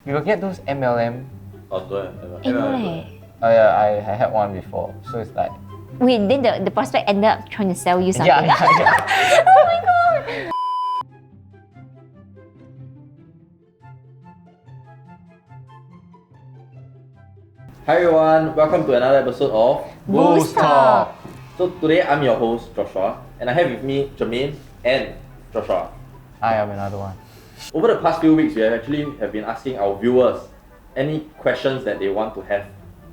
You will get those MLM. Oh, don't have. Oh yeah, I had one before. So it's like. Wait, then the prospect ended up trying to sell you something. Yeah. Oh my god! Hi everyone, welcome to another episode of Boost Talk. So today I'm your host Joshua, and I have with me Jermaine and Joshua. I am another one. Over the past few weeks, we have been asking our viewers any questions that they want to have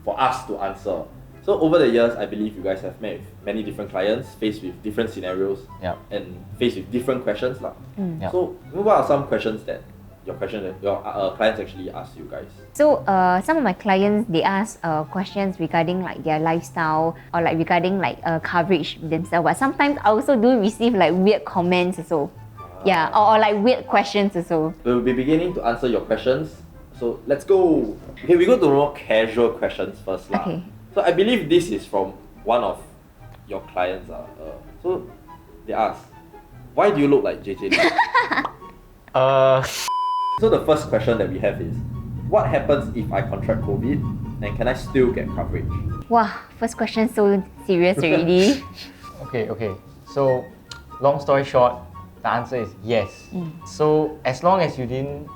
for us to answer. So over the years, I believe you guys have met with many different clients, faced with different scenarios, and faced with different questions. Yep. So what are some questions that your clients actually ask you guys? So some of my clients, they ask questions regarding like their lifestyle or like regarding like coverage themselves. But sometimes I also do receive like weird comments also. Yeah, or like weird questions also. We'll be beginning to answer your questions. So let's go. Okay, we go to more casual questions first. Okay. So I believe this is from one of your clients. So they ask, why do you look like JJ Lee? So the first question that we have is, what happens if I contract COVID and can I still get coverage? Wow, first question so serious already. Okay. So, long story short, the answer is yes. So as long as you didn't,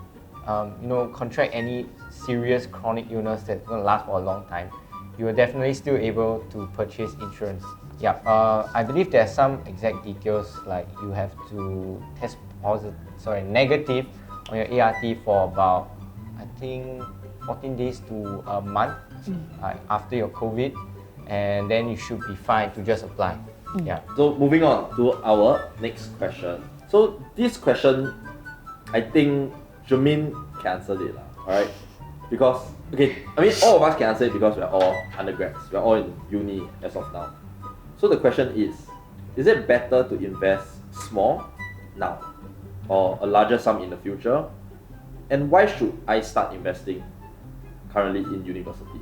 contract any serious chronic illness that's going to last for a long time, you are definitely still able to purchase insurance. Yeah. I believe there are some exact details, like you have to test negative on your ART for about, I think, 14 days to a month after your COVID, and then you should be fine to just apply. Yeah. So moving on to our next question. So this question, I think Jermaine can answer it, alright? Because, all of us can answer it because we're all undergrads. We're all in uni as of now. So the question is it better to invest small now or a larger sum in the future? And why should I start investing currently in university?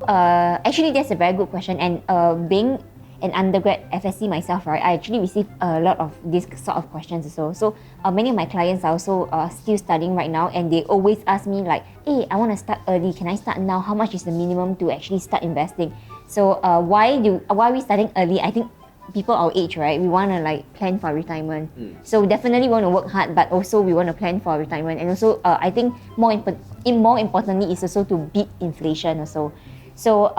Actually, that's a very good question. And being an undergrad FSC myself, right, I actually receive a lot of these sort of questions also. So many of my clients are also still studying right now, and they always ask me like, hey, I want to start early. Can I start now? How much is the minimum to actually start investing? So why are we starting early? I think people our age, right, we want to like plan for retirement. So definitely want to work hard, but also we want to plan for retirement. And also I think more importantly is also to beat inflation also. So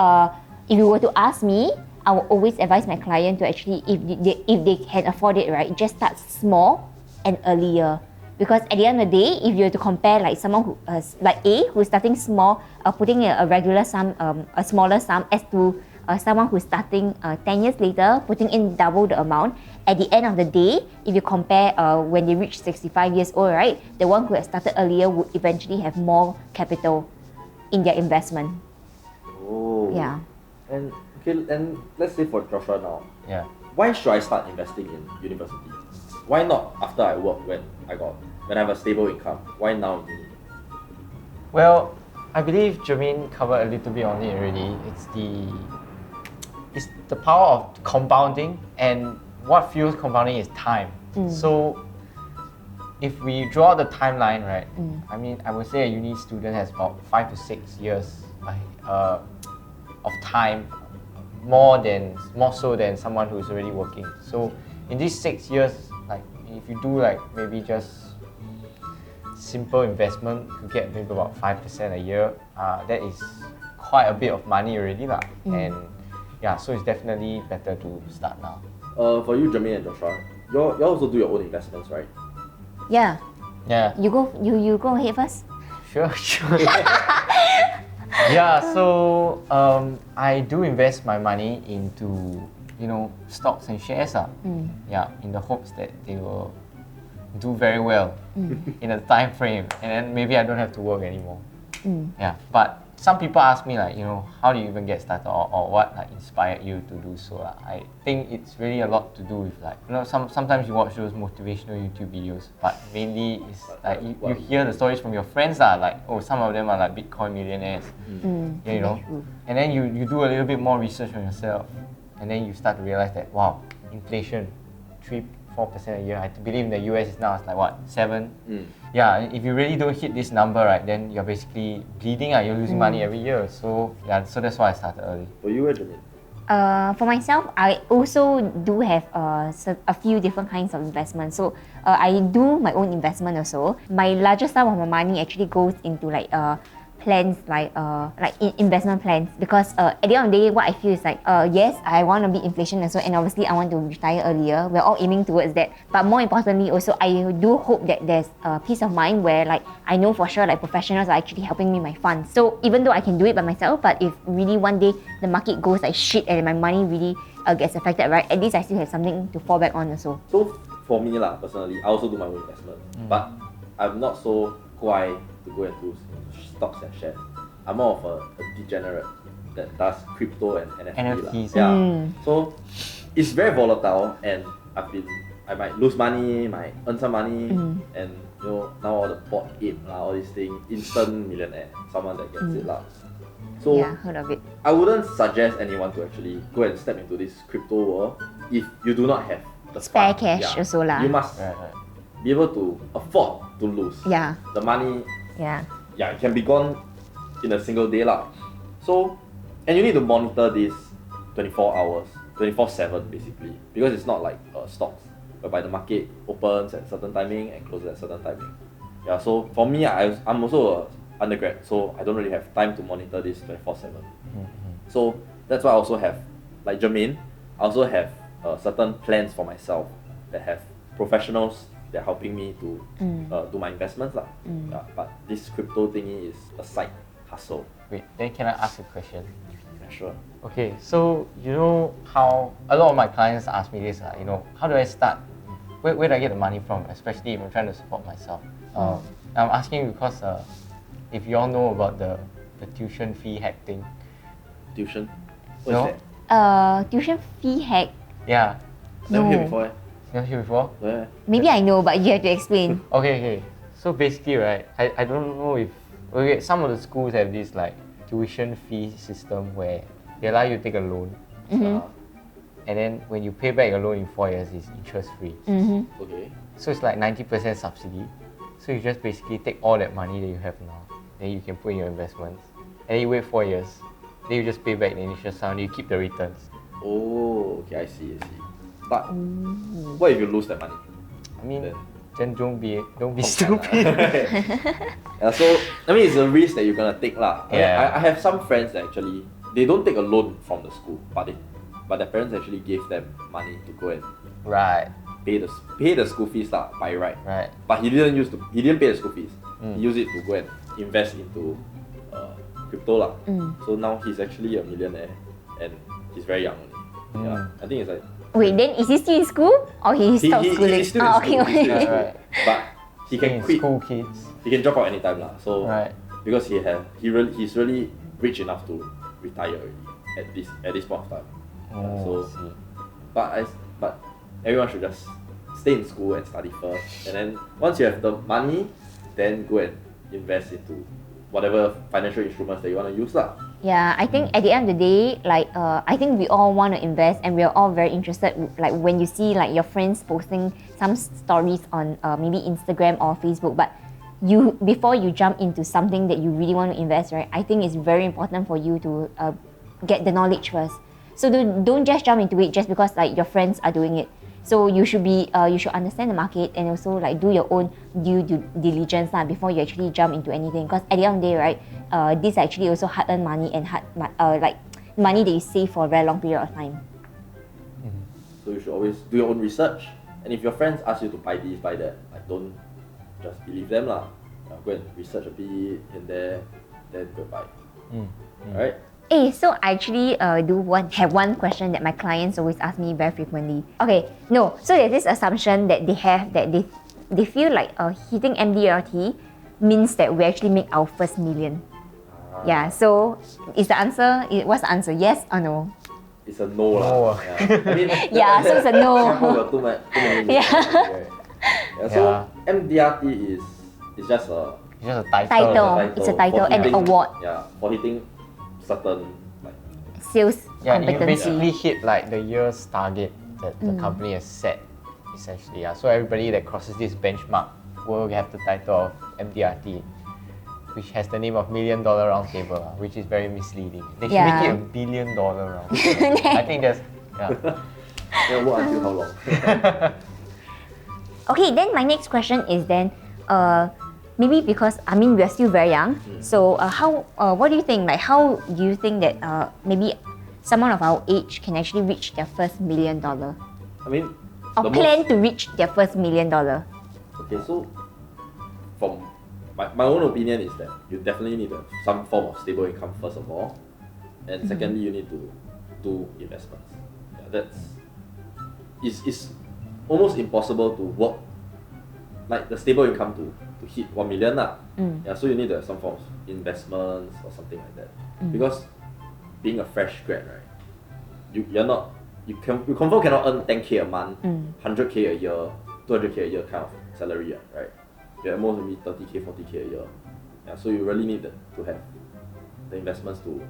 if you were to ask me, I will always advise my client to actually, if they can afford it, right, just start small and earlier. Because at the end of the day, if you were to compare like someone who like A, who's starting small, putting a regular sum, a smaller sum, as to someone who's starting 10 years later, putting in double the amount, at the end of the day, if you compare when they reach 65 years old, right, the one who has started earlier would eventually have more capital in their investment. Oh. Yeah. And let's say for Joshua now. Yeah. Why should I start investing in university? Why not after I work when I have a stable income? Why now in uni? Well, I believe Jermaine covered a little bit on it already. It's the power of compounding, and what fuels compounding is time. So if we draw the timeline, right, I would say a uni student has about 5 to 6 years of time, more so than someone who's already working. So in these 6 years, like if you do like maybe just simple investment, you get maybe about 5% a year. That is quite a bit of money already lah. And yeah, so it's definitely better to start now. For you, Jermaine and Joshua, you also do your own investments, right? Yeah. Yeah. You go ahead first. Sure. Yeah, so I do invest my money into stocks and shares. Yeah, in the hopes that they will do very well in a time frame, and then maybe I don't have to work anymore. Yeah, but some people ask me like, how do you even get started, or what like inspired you to do so? I think it's really a lot to do with like, sometimes you watch those motivational YouTube videos, but mainly it's like you hear the stories from your friends like, oh, some of them are like Bitcoin millionaires, and then you do a little bit more research on yourself, and then you start to realize that, wow, inflation, 3-4% a year. I believe in the US is now it's like what, 7? yeah, if you really don't hit this number, right, then you're basically bleeding. You're losing money every year. So yeah, so that's why I started early. For you, Benjamin? For myself, I also do have a few different kinds of investments. So I do my own investment also. My largest sum of my money actually goes into like plans, like investment plans, because at the end of the day, what I feel is like yes, I want to beat inflation also, and obviously I want to retire earlier. We're all aiming towards that. But more importantly, also I do hope that there's a peace of mind where like I know for sure like professionals are actually helping me my funds. So even though I can do it by myself, but if really one day the market goes like shit and my money really gets affected, right? At least I still have something to fall back on also. So for me lah, personally, I also do my own investment, but I'm not so guai to go and do stocks and shares. I'm more of a degenerate that does crypto and NFT. NFTs. So it's very volatile, and I might lose money, might earn some money, and you know now all the bot ape all these things, instant millionaire, someone that gets it lah. So Yeah, heard of it. I wouldn't suggest anyone to actually go and step into this crypto world if you do not have the Spare fund. cash also lah. You must be able to afford to lose. Yeah. The money, Yeah. it can be gone in a single day lah. So, and you need to monitor this 24 hours, 24/7 basically, because it's not like stocks, whereby the market opens at certain timing and closes at certain timing. Yeah, so for me, I'm also a undergrad, so I don't really have time to monitor this 24/7. So that's why I also have, like Jermaine, I also have certain plans for myself that have professionals that are helping me to do my investments lah. Yeah, but this crypto thingy is a side hustle. Wait, then can I ask a question? Yeah, sure. Okay, so you know how a lot of my clients ask me this, you know, how do I start? Where do I get the money from? Especially if I'm trying to support myself. I'm asking because if you all know about the tuition fee hack thing. Tuition? What No? is that? Tuition fee hack. Yeah, Never No. heard before eh? you heard before? Where? Maybe I know, but you have to explain. Okay. So basically, right, I don't know if some of the schools have this like tuition fee system where they allow you to take a loan, and then when you pay back a loan in 4 years, it's interest free. Okay. So it's like 90% subsidy. So you just basically take all that money that you have now, then you can put in your investments, and then you wait 4 years, then you just pay back the initial sum, you keep the returns. Oh, okay, I see. But what if you lose that money? I mean, Then- then don't be Right. stupid. Yeah, so I mean, it's a risk that you're gonna take lah. Yeah. I have some friends that actually they don't take a loan from the school, but their parents actually gave them money to go and Right. pay the school fees lah by right. Right. But he didn't pay the school fees. He used it to go and invest into crypto lah. So now he's actually a millionaire, and he's very young only. Yeah, I think it's like Wait, then is he still in school or he stopped schooling? he's still in school, he's still in school. Right. But he can In quit. school kids. He can drop out anytime lah. So Right. because he's really rich enough to retire already at this point of time. Oh, So I see. but everyone should just stay in school and study first, and then once you have the money, then go and invest into whatever financial instruments that you want to use lah. Yeah, I think at the end of the day, like I think we all want to invest, and we're all very interested. Like when you see like your friends posting some stories on maybe Instagram or Facebook, but before you jump into something that you really want to invest, right? I think it's very important for you to get the knowledge first. So don't just jump into it just because like your friends are doing it. So you should understand the market and also like do your own due diligence before you actually jump into anything. Because at the end of the day, right, this actually also hard-earned money and like money that you save for a very long period of time. So you should always do your own research, and if your friends ask you to buy this, buy that, like don't just believe them lah. Go and research a bit in there, then go buy. Alright? So I actually have one question that my clients always ask me very frequently. Okay, no. So there's this assumption that they have that they feel like hitting MDRT means that we actually make our first million. Yeah. So what's the answer? Yes or no? It's a no lah. No. Yeah. I mean, Yeah, so it's a no. Singapore got too many Yeah. right? So Yeah. MDRT is just a It's just a title. Title. It's a title for and an hitting- award. Yeah, for hitting certain like Sales Yeah, you competency. basically hit like the year's target that the company has set, essentially. Yeah. So everybody that crosses this benchmark world have the title of MDRT, which has the name of $1 Million Roundtable, which is very misleading. They should make it $1 billion roundtable. I think that's Yeah, work until how long? Okay, then my next question is then, maybe because I mean we're still very young, so what do you think? Like, how do you think that maybe someone of our age can actually reach their first $1 million, or I mean, plan to reach their first $1 million? Okay, so from my own opinion is that you definitely need some form of stable income first of all, and secondly you need to do investments. Yeah, it's almost impossible to work like the stable income to hit 1 million lah. Yeah, so you need to have some form of investments or something like that. Because being a fresh grad, right, you confirm cannot earn 10k a month, 100k a year, 200k a year kind of salary, right? You at most maybe 30k, 40k a year. Yeah, so you really need to have the investments to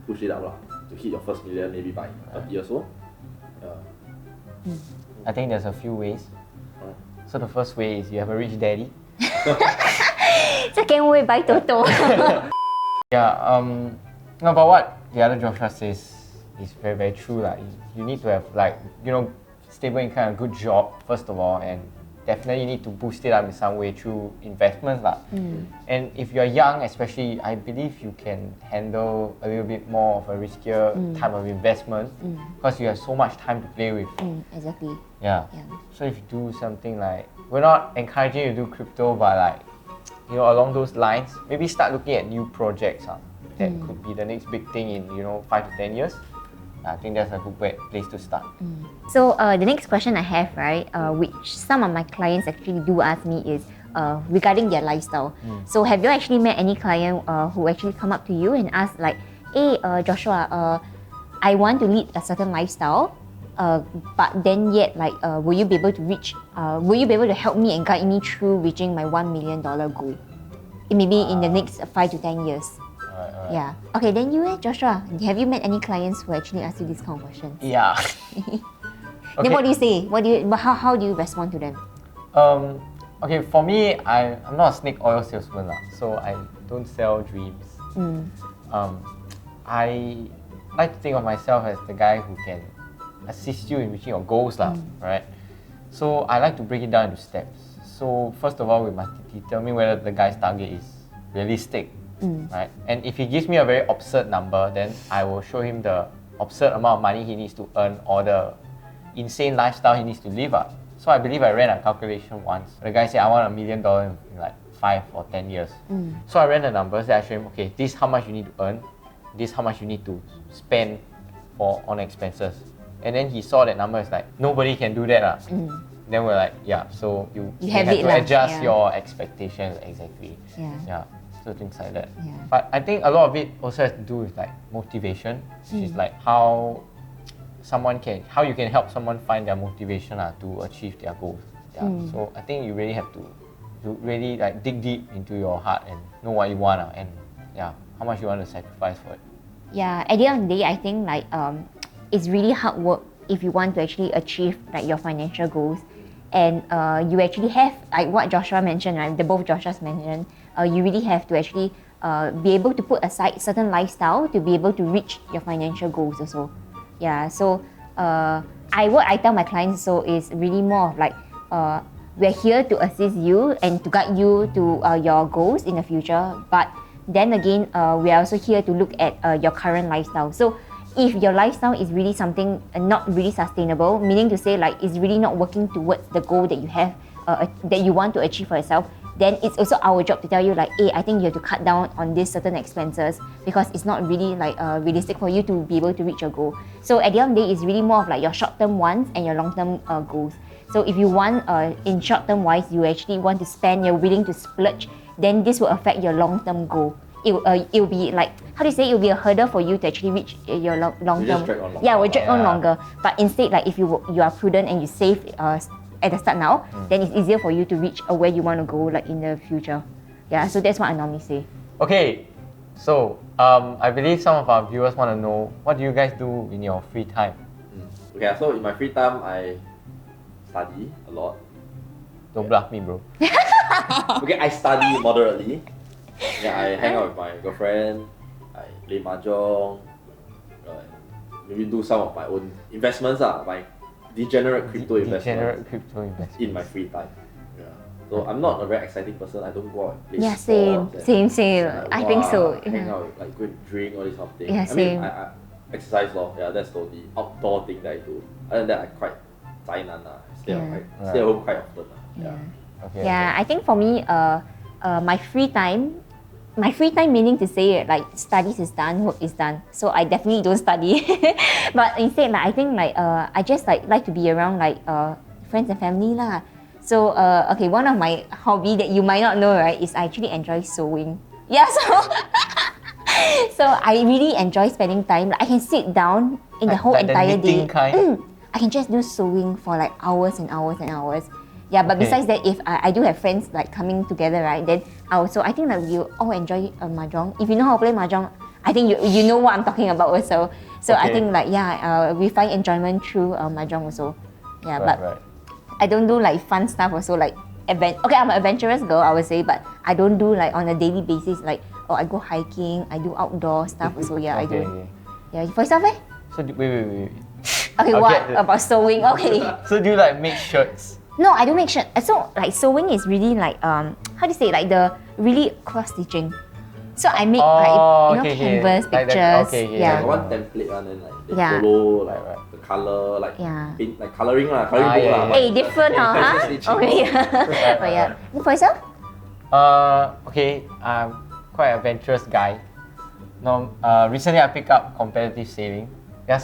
push it up lah, to hit your first million maybe by 30 years old. Yeah. I think there's a few ways. So the first way is you have a rich daddy. Second way, buy Toto. Yeah, no, but what the other Joshua says is very, very true. Like, you need to have, like, stable income, a good job, first of all, and definitely you need to boost it up in some way through investments. And if you're young, especially, I believe you can handle a little bit more of a riskier type of investment because you have so much time to play with. Exactly. Yeah. So if you do something like, we're not encouraging you to do crypto, but like, along those lines, maybe start looking at new projects that could be the next big thing in 5 to 10 years. I think that's a good place to start. So the next question I have, right, which some of my clients actually do ask me is regarding their lifestyle. So have you actually met any client who actually come up to you and ask like, hey Joshua, I want to lead a certain lifestyle, but then yet like, will you be able to help me and guide me through reaching my $1 million goal? Maybe in the next 5 to 10 years. Alright. Yeah. Okay, then you, Joshua, have you met any clients who actually ask you this kind of questions? Yeah. Then what do you say? How do you respond to them? Okay, for me, I'm not a snake oil salesman, so I don't sell dreams. I like to think of myself as the guy who can assist you in reaching your goals, right? So I like to break it down into steps. So first of all, we must determine whether the guy's target is realistic, right? And if he gives me a very absurd number, then I will show him the absurd amount of money he needs to earn or the insane lifestyle he needs to live. So I believe I ran a calculation once. The guy said, I want $1 million in like 5 or 10 years. So I ran the numbers and I showed him, okay, this is how much you need to earn, this is how much you need to spend on expenses. And then he saw that number is like, nobody can do that. Then we're like, yeah, so you have to adjust your expectations exactly. Yeah. So things like that. But I think a lot of it also has to do with like motivation, which is like how you can help someone find their motivation to achieve their goals. So I think you really have to really like dig deep into your heart and know what you want and how much you want to sacrifice for it. Yeah, at the end of the day, I think like it's really hard work if you want to actually achieve like your financial goals. And you actually have, like what Joshua mentioned, right? Both Joshua's mentioned, you really have to actually be able to put aside certain lifestyle to be able to reach your financial goals also. Yeah, so what I tell my clients so is really more of like, we're here to assist you and to guide you to your goals in the future. But then again, we are also here to look at your current lifestyle. So if your lifestyle is really something not really sustainable, meaning to say like it's really not working towards the goal that you have, that you want to achieve for yourself, then it's also our job to tell you like, hey, I think you have to cut down on these certain expenses because it's not really like realistic for you to be able to reach your goal. So at the end of the day, it's really more of like your short-term wants and your long-term goals. So if you want, in short-term wise, you actually want to spend, you're willing to splurge, then this will affect your long-term goal. It'll be like, how do you say, it'll be a hurdle for you to actually reach your long-term. Yeah, will drag on longer. But instead, like if you are prudent and you save at the start now, then it's easier for you to reach where you want to go like in the future. Yeah, so that's what I normally say. Okay, so I believe some of our viewers want to know, what do you guys do in your free time? Okay, so in my free time, I study a lot. Don't bluff me, bro. Okay, I study moderately. Yeah, I hang out with my girlfriend. I play mahjong. Maybe do some of my own investments, my degenerate crypto investments. Degenerate crypto investments. In my free time. Yeah. So I'm not a very exciting person. I don't go out and play Yeah, sports same. and, I think so. Hang out, like go and drink, all these sort of things. Yeah, I mean, same. I exercise lor. Yeah, that's the only outdoor thing that I do. Other than that, I quite 宅男 lah. Stay at home quite often. Yeah. Okay. Yeah, I think for me, my free time meaning to say like studies is done, work is done. So I definitely don't study. But instead, like I think like I just like to be around like friends and family lah. So okay, one of my hobby that you might not know, right, is I actually enjoy sewing. Yeah, so I really enjoy spending time. Like, I can sit down in the whole Like the entire day. knitting kind? I can just do sewing for like hours and hours and hours. Yeah, but Okay. besides that, if I do have friends like coming together, right, then I think that we all enjoy mahjong. If you know how to play mahjong, I think you know what I'm talking about also. So I Okay. think like we find enjoyment through mahjong also. Yeah, but Right. I don't do like fun stuff also like okay, I'm an adventurous girl, I would say, but I don't do like on a daily basis like I go hiking, I do outdoor stuff also. Yeah, I do. Okay. Yeah, for yourself, eh? So wait. Okay, I'll what get the- about sewing? Okay. So do you like make shirts? No, I do make sure. So like sewing is really like how do you say, like the really cross stitching. So I make Oh, like okay, canvas like the- pictures. okay, Like Yeah. one template one, and like they Yeah. follow like Right. the color, like Yeah. paint, like coloring lah, coloring Ah, book yeah, lah. yeah. but Hey, different, huh? stitching. Okay. Yeah. But yeah. For yourself? Okay, I'm quite an adventurous guy. No, recently I picked up competitive sailing. Yeah,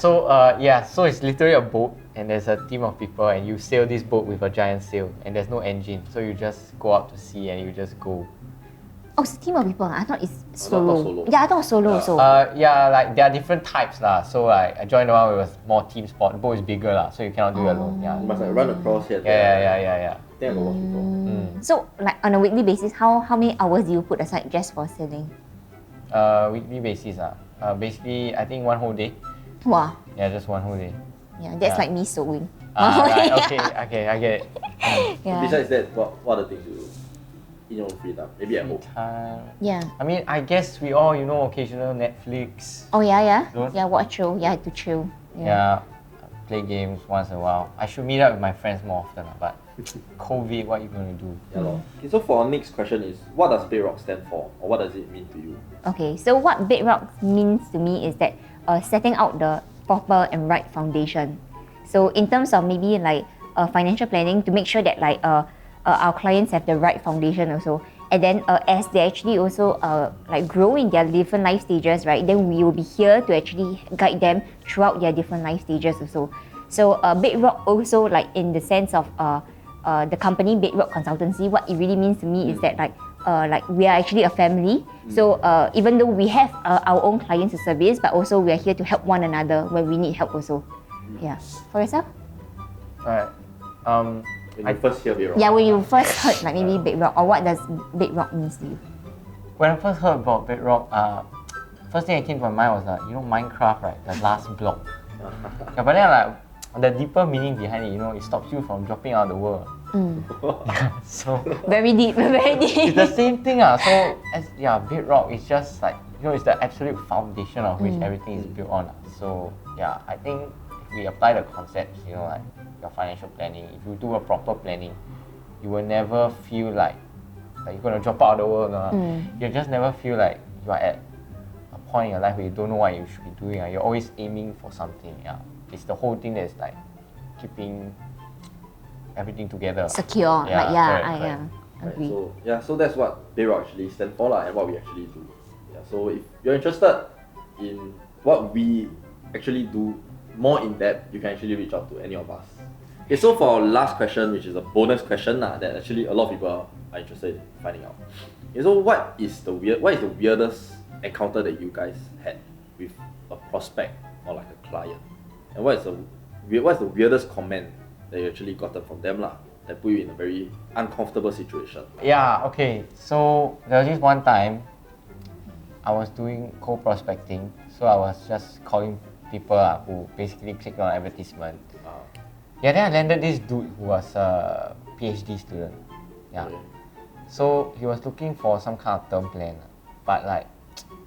so it's literally a boat, and there's a team of people, and you sail this boat with a giant sail, and there's no engine, so you just go out to sea and you just go. Oh, it's a team of people. I thought it's I solo. thought solo. Yeah, I thought it was solo also. Yeah, like there are different types lah. So like I joined the one with a more team sport. The boat is bigger lah, so you cannot do it alone. Yeah. You must like run across here. Yeah. I think I got watch before. So like on a weekly basis, how many hours do you put aside just for sailing? Weekly basis basically I think one whole day. Wow. Yeah, just one whole day. Yeah, that's Yeah. like me sewing. Right, okay, I get it. Yeah. Besides that, what are the things you do in your own free time? Maybe at home. Yeah. I mean, I guess we all, occasional Netflix. Oh yeah. Don't- Yeah, watch show. Yeah, to chill. Yeah, play games once in a while. I should meet up with my friends more often, but COVID, what are you going to do? Yeah, lor. Okay, so for our next question is, what does Bedrock stand for, or what does it mean to you? Okay, so what Bedrock means to me is that setting out the proper and right foundation. So in terms of maybe like financial planning, to make sure that like our clients have the right foundation also, and then as they actually also like grow in their different life stages, right? Then we will be here to actually guide them throughout their different life stages also. So Bedrock also, like in the sense of the company Bedrock Consultancy, what it really means to me is that like we are actually a family. So even though we have our own clients to service, but also we are here to help one another when we need help also. Yeah. For yourself? Alright. When you first hear Bedrock. Yeah, when you first heard like maybe Bedrock, or what does Bedrock means to you? When I first heard about Bedrock, first thing that came to my mind was Minecraft, right? The last block. Yeah, but then like the deeper meaning behind it, it stops you from dropping out of the world. So Very deep, very deep. it's the same thing. Bedrock is just like it's the absolute foundation of which everything is built on. So yeah, I think if we apply the concepts, like your financial planning, if you do a proper planning, you will never feel like you're gonna drop out of the world. You just never feel like you are at a point in your life where you don't know what you should be doing. You're always aiming for something. Yeah, it's the whole thing that's like keeping everything together. Secure. Yeah, Like yeah, correct, I correct. agree. So that's what Bedrock actually stand for and what we actually do. Yeah, so if you're interested in what we actually do more in depth, you can actually reach out to any of us. Okay, so for our last question, which is a bonus question that actually a lot of people are interested in finding out. Okay, so what is the weirdest encounter that you guys had with a prospect or like a client? And what's the weirdest comment that you actually gotten from them that put you in a very uncomfortable situation? Yeah, okay. So there was this one time I was doing cold prospecting. So I was just calling people who basically clicked on advertisement. Yeah, then I landed this dude who was PhD student. Yeah. Okay. So he was looking for some kind of term plan, but like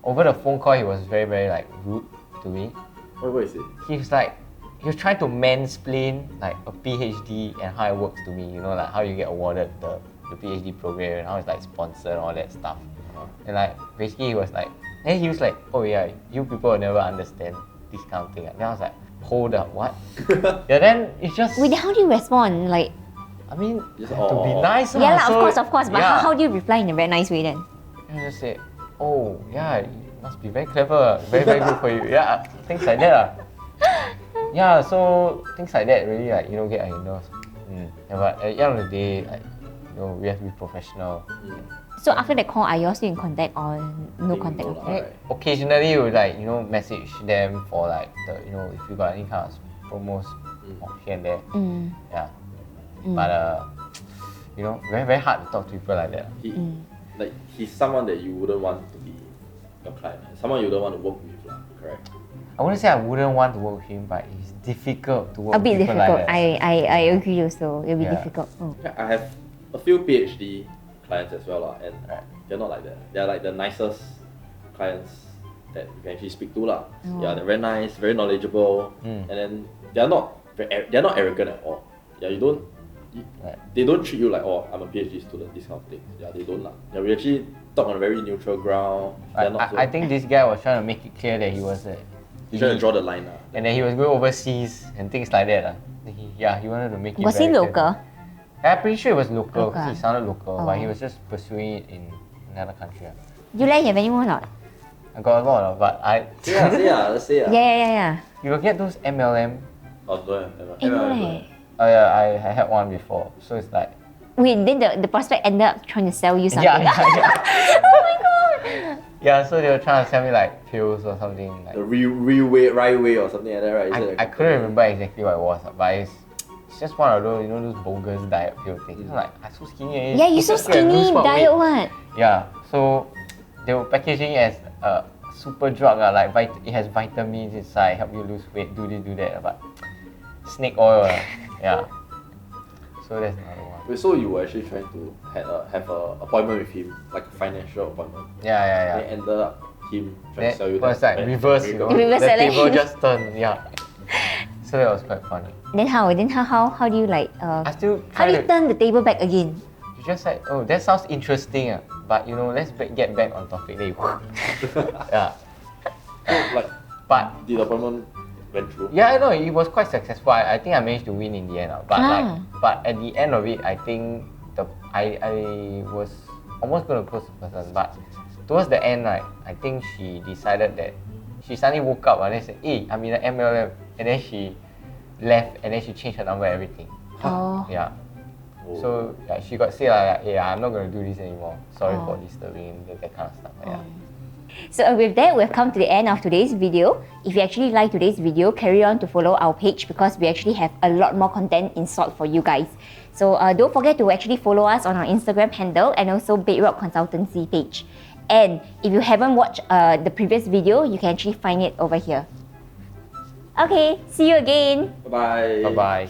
over the phone call he was very very like rude to me. What is it? He was trying to mansplain like a PhD and how it works to me, you know, like how you get awarded the PhD program and how it's like sponsored and all that stuff. And like basically he was like, oh yeah, you people will never understand this kind of thing. And then I was like, hold up, what? Yeah, then it's just, Wait, how do you respond? Like, I mean, Just, to be oh. nice. yeah, lah. lah, So, of course. But yeah. how do you reply in a very nice way then? And I just say, oh yeah, you must be very clever, very very good for you. Yeah, things like that. Yeah, so things like that really like, you know, get on your nerves. Yeah, but at the end of the day, like, you know, we have to be professional. So after that call, are you all still in contact or no Think contact? no lah. Okay. Right. Occasionally you would like, you know, message them for like the, you know, if you got any kind of promos here and there. Yeah. But you know, very very hard to talk to people like that. Like he's someone that you wouldn't want to be your client, someone you don't want to work with, correct? I wouldn't say I wouldn't want to work with him, but it's difficult to work A with bit people difficult. like that. I agree also. It'll be Yeah. difficult. Yeah, I have a few PhD clients as well, lah, and Right. they're not like that. They're like the nicest clients that you can actually speak to, lah. Oh. Yeah, they're very nice, very knowledgeable, and then they're not arrogant at all. Yeah, Right. they don't treat you like, oh, I'm a PhD student, this kind of things. Yeah, they don't lah. Yeah, we actually talk on a very neutral ground. They're not so, I think this guy was trying to make it clear that he was you trying to draw the line, lah. and then he was going overseas and things like that. He wanted to make it Was he very clear. local? I'm pretty sure it was local. Local. He sounded local, but he Oh. was just pursuing it in another country. You like have anyone or not? I got a lot, but Let's say Yeah. you will get those MLM. Oh, don't have. Eh, no leh. Oh yeah, I had one before. So it's like, Wait, then the prospect ended up trying to sell you something. yeah. Oh my god! Yeah, so they were trying to sell me like pills or something. Like, The right way or something like that, right? Is it I like couldn't remember exactly what it was, but it's just one of those, you know, those bogus diet pill things. I'm like, I'm so skinny. Yeah, you're so skinny, diet what? Yeah, so they were packaging it as a super drug, like it has vitamins inside, help you lose weight, do this, do that, but snake oil, yeah. So that's another one. Wait, so you were actually trying to have a appointment with him, like a financial appointment. Yeah. Then ended up him trying That to sell you was that like reverse, you know. Reverse The selling. table just turned, yeah. So that was quite funny. Then how do you like I still how try do you to. turn the table back again? You just said, oh, that sounds interesting, but you know, let's get back on topic. Then you, yeah. Like, But did the appointment went through? yeah, I know it was quite successful. I think I managed to win in the end. But at the end of it, I think I was almost going to close the person, but towards the end, right, I think she decided that she suddenly woke up and then said, "Hey, I'm in the MLM," and then she left and then she changed her number, everything. Oh. Yeah. Oh. So yeah, she got say like, "Yeah, I'm not going to do this anymore. Sorry Oh. for disturbing," that kind of stuff. Yeah. So with that, we've come to the end of today's video. If you actually like today's video, carry on to follow our page because we actually have a lot more content in store for you guys. So don't forget to actually follow us on our Instagram handle and also Bedrock Consultancy page. And if you haven't watched the previous video, you can actually find it over here. Okay, see you again. Bye-bye. Bye bye.